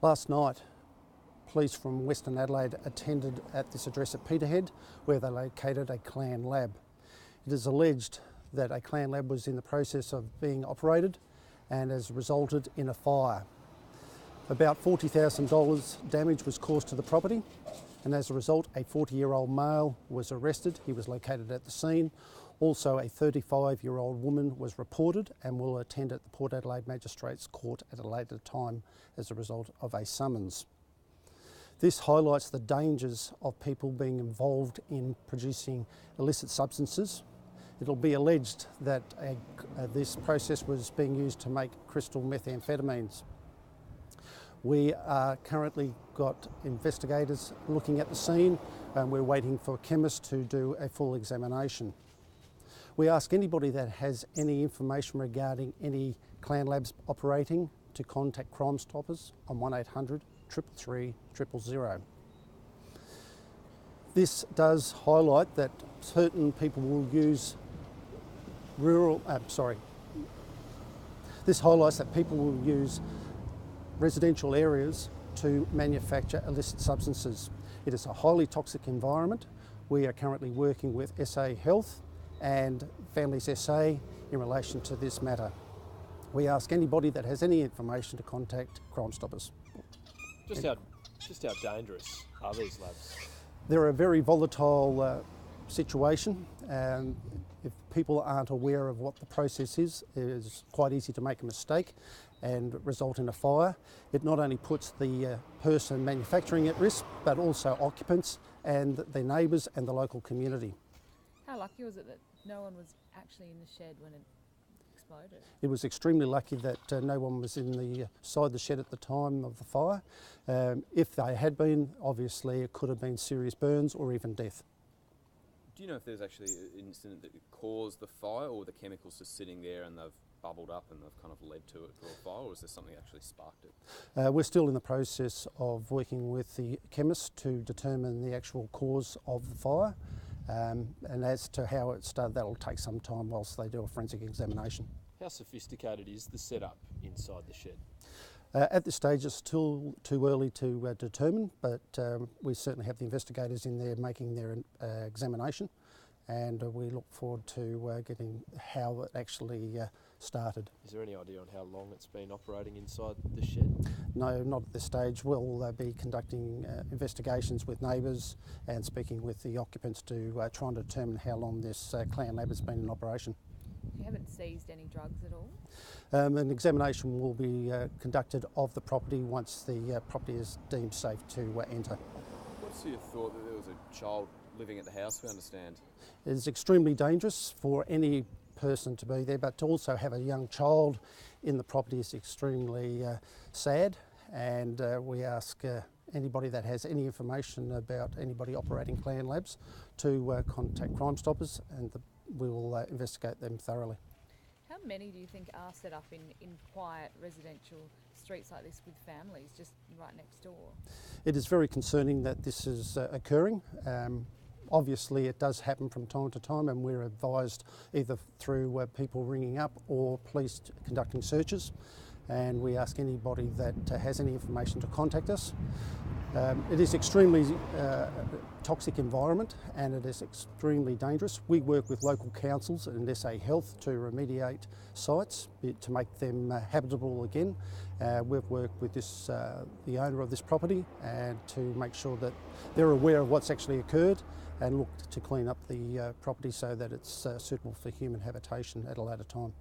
Last night, police from Western Adelaide attended at this address at Peterhead, where they located a clan lab. It is alleged that a clan lab was in the process of being operated and has resulted in a fire. About $40,000 damage was caused to the property, and as a result, a 40-year-old male was arrested. He was located at the scene. Also, a 35-year-old woman was reported and will attend at the Port Adelaide Magistrates Court at a later time as a result of a summons. This highlights the dangers of people being involved in producing illicit substances. It'll be alleged that this process was being used to make crystal methamphetamines. We are currently got investigators looking at the scene, and we're waiting for chemists to do a full examination. We ask anybody that has any information regarding any clan labs operating to contact Crime Stoppers on 1800 333 000. This does highlight that certain people will use This highlights that people will use residential areas to manufacture illicit substances. It is a highly toxic environment. We are currently working with SA Health and Families SA in relation to this matter. We ask anybody that has any information to contact Crime Stoppers. Just how dangerous are these labs? They're a very volatile situation, and if people aren't aware of what the process is, it is quite easy to make a mistake and result in a fire. It not only puts the person manufacturing at risk, but also occupants and their neighbours and the local community. How lucky was it that no one was actually in the shed when it exploded? It was extremely lucky that no one was inside the shed at the time of the fire. If they had been, obviously it could have been serious burns or even death. Do you know if there's actually an incident that caused the fire, or the chemicals just sitting there and they've bubbled up and they've kind of led to a fire, or is there something that actually sparked it? We're still in the process of working with the chemist to determine the actual cause of the fire. And as to how it started, that'll take some time whilst they do a forensic examination. How sophisticated is the setup inside the shed? At this stage it's still too early to determine, but we certainly have the investigators in there making their examination, and we look forward to getting how it actually started. Is there any idea on how long it's been operating inside the shed? No, not at this stage. We'll be conducting investigations with neighbours and speaking with the occupants to try and determine how long this clan lab has been in operation. You haven't seized any drugs at all? An examination will be conducted of the property once the property is deemed safe to enter. What's your thought that there was a child living at the house, we understand? It is extremely dangerous for any person to be there, but to also have a young child in the property is extremely sad, and we ask anybody that has any information about anybody operating clan labs to contact Crime Stoppers, and we will investigate them thoroughly. How many do you think are set up in quiet residential streets like this with families just right next door? It is very concerning that this is occurring. Obviously it does happen from time to time, and we're advised either through people ringing up or police conducting searches, and we ask anybody that has any information to contact us. It is extremely toxic environment, and it is extremely dangerous. We work with local councils and SA Health to remediate sites to make them habitable again. We've worked with the owner of this property and to make sure that they're aware of what's actually occurred and look to clean up the property so that it's suitable for human habitation at a later time.